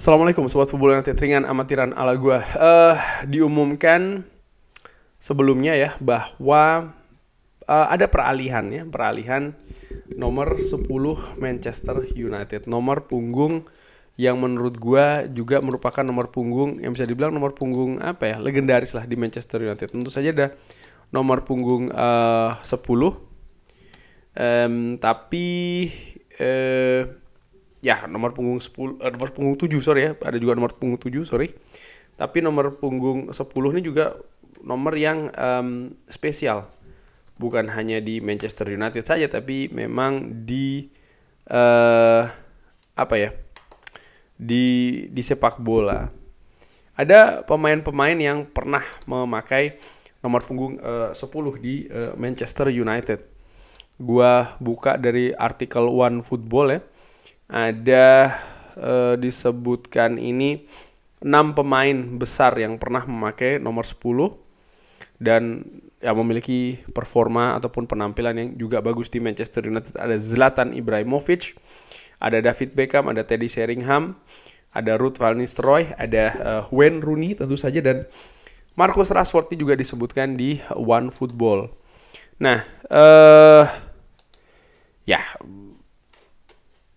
Assalamualaikum Sobat Football United, ringan amatiran ala gua. Diumumkan sebelumnya ya bahwa ada peralihan nomor 10 Manchester United. Nomor punggung yang menurut gua juga merupakan nomor punggung yang bisa dibilang nomor punggung legendaris lah di Manchester United. Tentu saja ada nomor punggung 10, tapi nomor punggung 7 ada juga nomor punggung 7 tapi nomor punggung 10 ini juga nomor yang spesial, bukan hanya di Manchester United saja tapi memang di di sepak bola. Ada pemain-pemain yang pernah memakai nomor punggung 10 di Manchester United. Gua buka dari artikel One Football ya. Ada disebutkan ini 6 pemain besar yang pernah memakai nomor 10 dan yang memiliki performa ataupun penampilan yang juga bagus di Manchester United. Ada Zlatan Ibrahimovic, ada David Beckham, ada Teddy Sheringham, ada Ruud van Nistelrooy, ada Wayne Rooney tentu saja, dan Marcus Rashford juga disebutkan di One Football. Nah,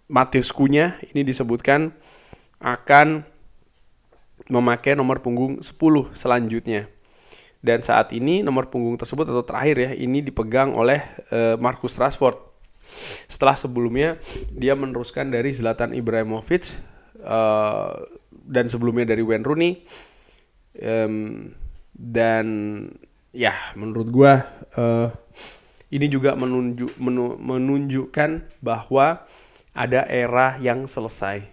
Matheus Cunha ini disebutkan akan memakai nomor punggung 10 selanjutnya. Dan saat ini nomor punggung tersebut atau terakhir ya, ini dipegang oleh Marcus Rashford. Setelah sebelumnya dia meneruskan dari Zlatan Ibrahimovic dan sebelumnya dari Wayne Rooney. Dan ya menurut gua ini juga menunjukkan bahwa ada era yang selesai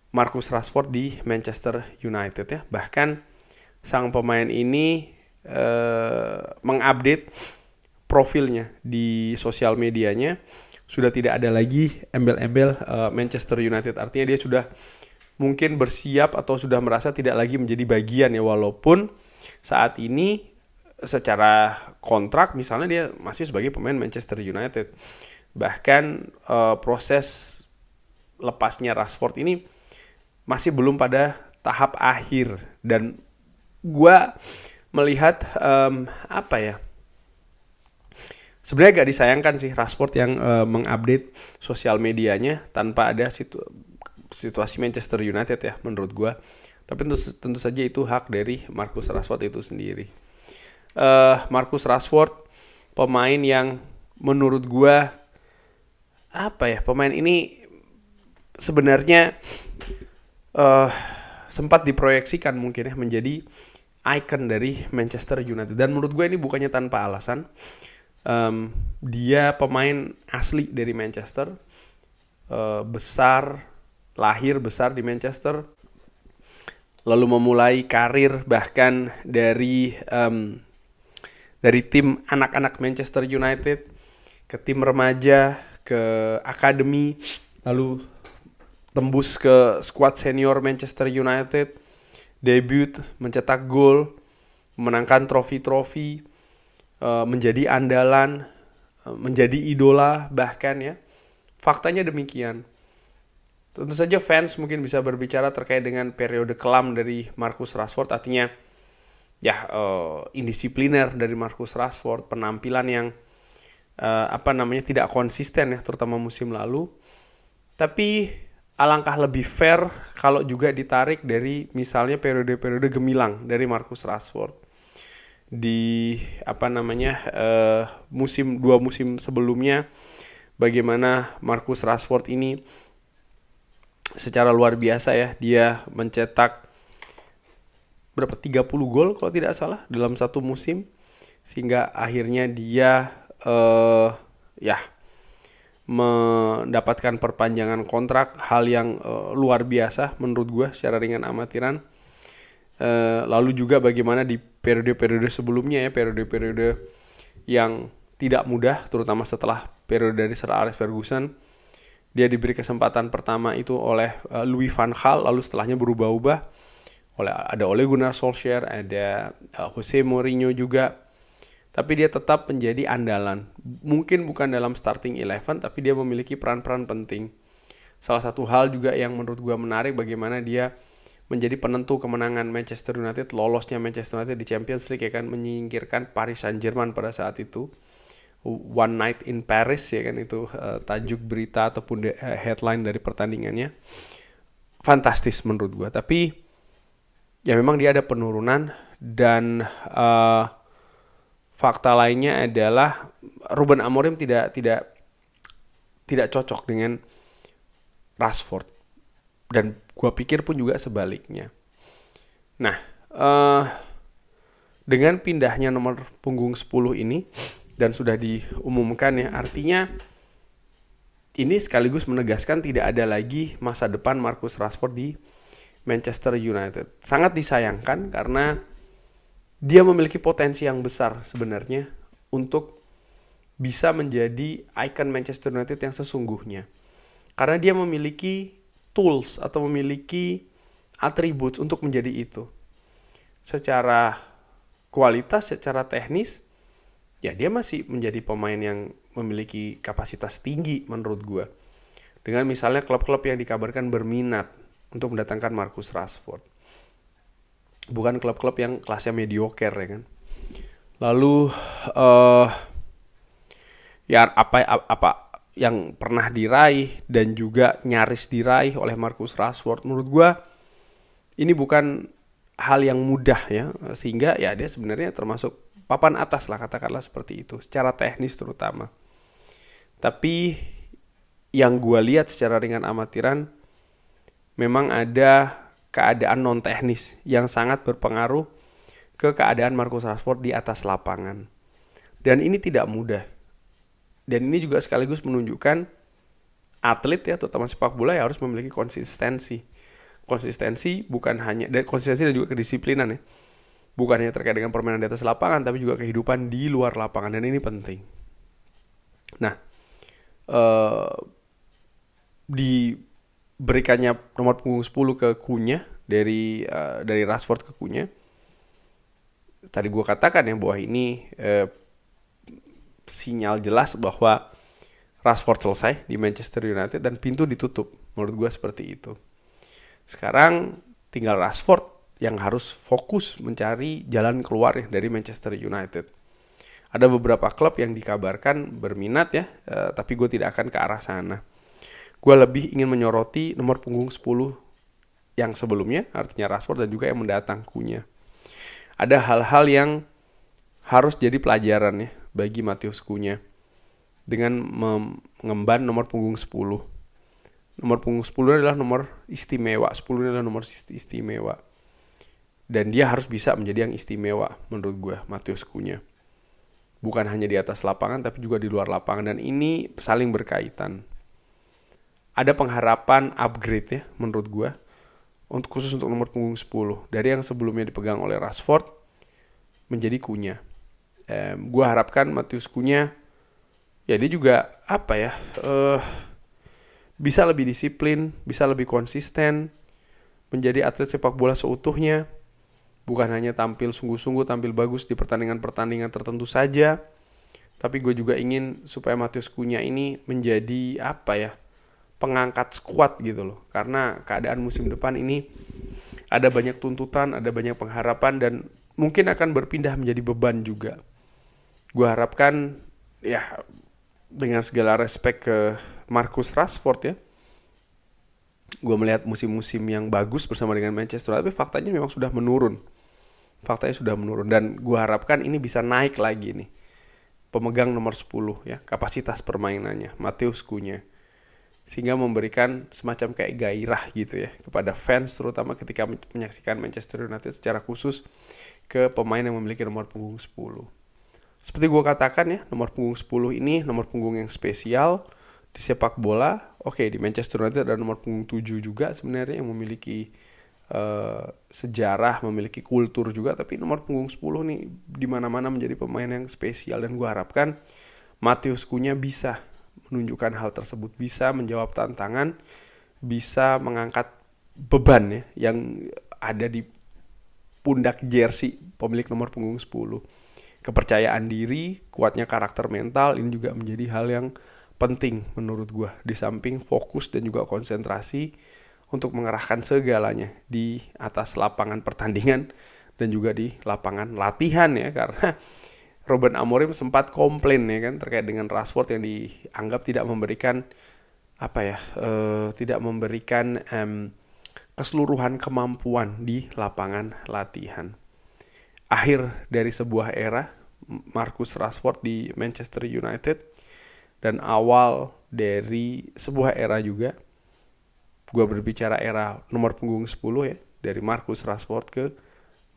Marcus Rashford di Manchester United ya. Bahkan sang pemain ini mengupdate profilnya di sosial medianya. Sudah tidak ada lagi embel-embel Manchester United. Artinya dia sudah mungkin bersiap atau sudah merasa tidak lagi menjadi bagian ya. Walaupun saat ini secara kontrak misalnya dia masih sebagai pemain Manchester United. Bahkan proses lepasnya Rashford ini masih belum pada tahap akhir. Dan gue melihat sebenarnya agak disayangkan sih Rashford yang mengupdate sosial medianya tanpa ada situasi Manchester United ya menurut gue. Tapi tentu saja itu hak dari Marcus Rashford itu sendiri. Marcus Rashford pemain yang menurut gue pemain ini sebenarnya sempat diproyeksikan mungkin ya menjadi ikon dari Manchester United, dan menurut gue ini bukannya tanpa alasan. Dia pemain asli dari Manchester, lahir besar di Manchester, lalu memulai karir bahkan dari tim anak-anak Manchester United ke tim remaja, ke akademi, lalu tembus ke skuad senior Manchester United, debut, mencetak gol, memenangkan trofi-trofi, menjadi andalan, menjadi idola bahkan ya. Faktanya demikian. Tentu saja fans mungkin bisa berbicara terkait dengan periode kelam dari Marcus Rashford, artinya indisipliner dari Marcus Rashford, penampilan yang tidak konsisten ya, terutama musim lalu. Tapi alangkah lebih fair kalau juga ditarik dari misalnya periode-periode gemilang dari Marcus Rashford di dua musim sebelumnya. Bagaimana Marcus Rashford ini secara luar biasa ya, dia mencetak 30 gol kalau tidak salah dalam satu musim, sehingga akhirnya dia mendapatkan perpanjangan kontrak, hal yang luar biasa menurut gue secara ringan amatiran. Lalu juga bagaimana di periode-periode sebelumnya ya, periode-periode yang tidak mudah, terutama setelah periode dari Sir Alex Ferguson, dia diberi kesempatan pertama itu oleh Louis van Gaal, lalu setelahnya berubah-ubah ada Ole Gunnar Solskjaer, ada Jose Mourinho juga. Tapi dia tetap menjadi andalan. Mungkin bukan dalam starting 11, tapi dia memiliki peran-peran penting. Salah satu hal juga yang menurut gue menarik bagaimana dia menjadi penentu kemenangan Manchester United, lolosnya Manchester United di Champions League ya kan, menyingkirkan Paris Saint-Germain pada saat itu. One Night in Paris ya kan, itu tajuk berita ataupun headline dari pertandingannya. Fantastis menurut gue, tapi ya memang dia ada penurunan. Dan fakta lainnya adalah Ruben Amorim tidak cocok dengan Rashford, dan gue pikir pun juga sebaliknya. Nah, dengan pindahnya nomor punggung 10 ini dan sudah diumumkan ya, artinya ini sekaligus menegaskan tidak ada lagi masa depan Marcus Rashford di Manchester United. Sangat disayangkan karena dia memiliki potensi yang besar sebenarnya untuk bisa menjadi ikon Manchester United yang sesungguhnya. Karena dia memiliki tools atau memiliki atribut untuk menjadi itu. Secara kualitas, secara teknis, ya dia masih menjadi pemain yang memiliki kapasitas tinggi menurut gue. Dengan misalnya klub-klub yang dikabarkan berminat untuk mendatangkan Marcus Rashford. Bukan klub-klub yang kelasnya mediocre ya kan. Lalu ya apa yang pernah diraih dan juga nyaris diraih oleh Marcus Rashford, menurut gue ini bukan hal yang mudah ya, sehingga ya dia sebenarnya termasuk papan atas lah, katakanlah seperti itu, secara teknis terutama. Tapi yang gue lihat secara ringan amatiran, memang ada keadaan non teknis yang sangat berpengaruh ke keadaan Marcus Rashford di atas lapangan. Dan ini tidak mudah. Dan ini juga sekaligus menunjukkan atlet ya, terutama sepak bola, ya harus memiliki konsistensi. Konsistensi bukan hanya, dan konsistensi dan juga kedisiplinan ya. Bukan hanya terkait dengan permainan di atas lapangan, tapi juga kehidupan di luar lapangan, dan ini penting. Nah, diberikannya nomor punggung 10 ke Cunha dari Rashford ke Cunha. Tadi gue katakan ya bahwa ini sinyal jelas bahwa Rashford selesai di Manchester United dan pintu ditutup. Menurut gue seperti itu. Sekarang tinggal Rashford yang harus fokus mencari jalan keluar ya dari Manchester United. Ada beberapa klub yang dikabarkan berminat ya, tapi gue tidak akan ke arah sana. Gue lebih ingin menyoroti nomor punggung 10 yang sebelumnya, artinya Rashford, dan juga yang mendatang Cunha. Ada hal-hal yang harus jadi pelajaran ya bagi Matheus Cunha dengan mengemban nomor punggung 10. Nomor punggung 10 adalah nomor istimewa, 10 adalah nomor istimewa. Dan dia harus bisa menjadi yang istimewa menurut gue, Matheus Cunha. Bukan hanya di atas lapangan tapi juga di luar lapangan, dan ini saling berkaitan. Ada pengharapan upgrade ya menurut gue, khusus untuk nomor punggung 10. Dari yang sebelumnya dipegang oleh Rashford menjadi Cunha. Gue harapkan Matheus Cunha ya dia juga bisa lebih disiplin, bisa lebih konsisten, menjadi atlet sepak bola seutuhnya. Bukan hanya tampil sungguh-sungguh, tampil bagus di pertandingan-pertandingan tertentu saja, tapi gue juga ingin supaya Matheus Cunha ini menjadi pengangkat skuad gitu loh. Karena keadaan musim depan ini ada banyak tuntutan, ada banyak pengharapan, dan mungkin akan berpindah menjadi beban juga. Gue harapkan ya, dengan segala respect ke Marcus Rashford ya, gue melihat musim-musim yang bagus bersama dengan Manchester United, tapi faktanya memang sudah menurun. Dan gue harapkan ini bisa naik lagi nih. Pemegang nomor 10 ya, kapasitas permainannya Matheus Cunha, sehingga memberikan semacam kayak gairah gitu ya kepada fans, terutama ketika menyaksikan Manchester United secara khusus ke pemain yang memiliki nomor punggung 10. Seperti gue katakan ya, nomor punggung 10 ini nomor punggung yang spesial di sepak bola. Oke, di Manchester United ada nomor punggung 7 juga sebenarnya yang memiliki sejarah, memiliki kultur juga, tapi nomor punggung 10 nih di mana-mana menjadi pemain yang spesial, dan gue harapkan Matheus Cunha bisa menunjukkan hal tersebut, bisa menjawab tantangan, bisa mengangkat beban ya yang ada di pundak jersey pemilik nomor punggung 10. Kepercayaan diri, kuatnya karakter mental, ini juga menjadi hal yang penting menurut gue, di samping fokus dan juga konsentrasi untuk mengerahkan segalanya di atas lapangan pertandingan dan juga di lapangan latihan ya, karena Ruben Amorim sempat komplain ya kan terkait dengan Rashford yang dianggap tidak memberikan tidak memberikan keseluruhan kemampuan di lapangan latihan. Akhir dari sebuah era Marcus Rashford di Manchester United dan awal dari sebuah era juga. Gua berbicara era nomor punggung 10 ya, dari Marcus Rashford ke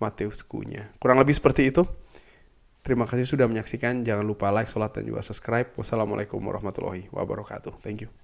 Matheus Cunha. Kurang lebih seperti itu. Terima kasih sudah menyaksikan. Jangan lupa like, share, dan juga subscribe. Wassalamualaikum warahmatullahi wabarakatuh. Thank you.